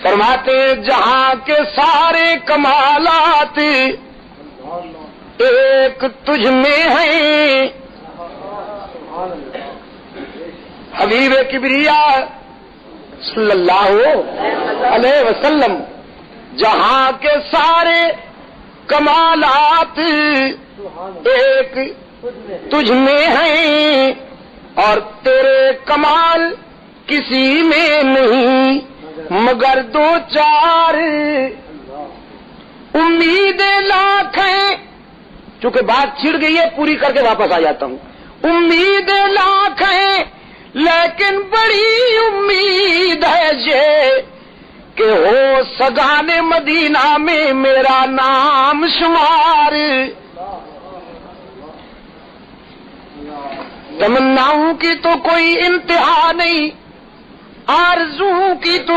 فرماتے جہاں کے سارے کمالات ایک تجھ میں ہیں، حبیب کبریا صلی اللہ علیہ وسلم، جہاں کے سارے کمالات ایک تجھ میں ہیں، اور تیرے کمال کسی میں نہیں مگر دو چار، امیدیں لاکھ ہیں، چونکہ بات چھڑ گئی ہے پوری کر کے واپس آ جاتا ہوں، امیدیں لاکھ ہیں لیکن بڑی امید ہے یہ کہ ہو سگان مدینہ میں میرا نام شمار، تمناؤں کی تو کوئی انتہا نہیں، آرزو کی تو